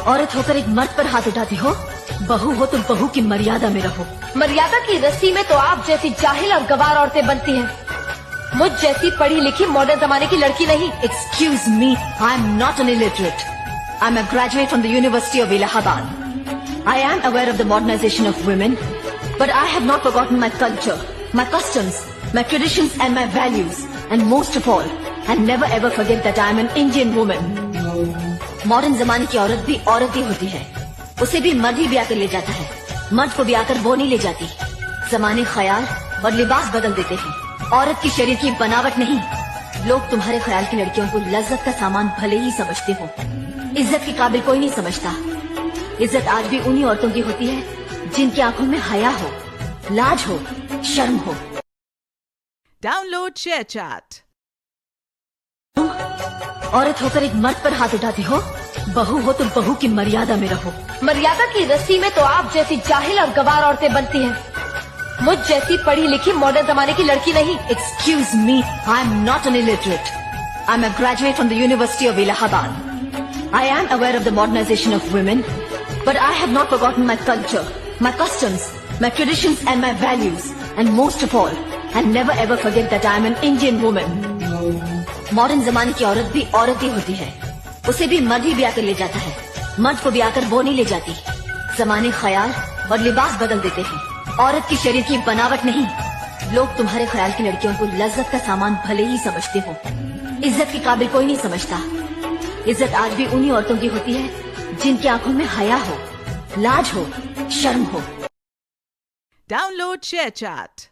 औरत होकर एक मर्द पर हाथ उठाती हो। बहू हो तो बहू की मर्यादा में रहो। मर्यादा की रस्सी में तो आप जैसी जाहिल और गवार औरतें बनती हैं। मुझ जैसी पढ़ी लिखी मॉडर्न जमाने की लड़की नहीं। Excuse me, I am not an illiterate. I am a graduate from the University of Allahabad. I am aware of the modernization of women, but I have not forgotten my culture, my customs, my traditions and my values. And most of all, I'll never ever forget that I am an Indian woman. Modern जमाने की औरत भी औरत ही होती है। उसे भी मर्द ही ब्याह कर ले जाता है। मर्द को ब्याह कर वो नहीं ले जाती। जमाने ख्याल और लिबास बदल देते हैं, औरत की शरीर की बनावट नहीं। लोग तुम्हारे ख्याल की लड़कियों को लज्जत का सामान भले ही समझते हो, इज्जत के काबिल कोई नहीं समझता। इज्जत आज भी उन्हीं औरतों की होती है जिनकी आंखों में हया हो, लाज हो, शर्म हो। डाउनलोड शेयरचैट। औरत होकर एक मर्द पर हाथ उठाती हो। बहू हो तो बहू की मर्यादा में रहो। मर्यादा की रस्सी में तो आप जैसी जाहिल और गवार औरतें बनती हैं। मुझ जैसी पढ़ी लिखी मॉडर्न जमाने की लड़की नहीं। Excuse me, I am not an illiterate. I am a graduate from the University of Allahabad. I am aware of the modernization of women, but I have not forgotten my culture, my customs, my traditions and my values. And most of all, I'll never ever forget that I am an Indian woman. Modern जमाने की औरत भी औरत ही होती है। उसे भी मर्द ही ब्याह कर ले जाता है। मर्द को ब्याह कर वो नहीं ले जाती। जमाने ख्याल और लिबास बदल देते हैं, औरत की शरीर की बनावट नहीं। लोग तुम्हारे ख्याल की लड़कियों को लज्जत का सामान भले ही समझते हो, इज्जत के काबिल कोई नहीं समझता। इज्जत आज भी उन्हीं औरतों की होती है जिनकी आंखों में हया हो, लाज हो, शर्म हो। डाउनलोड शेयरचैट।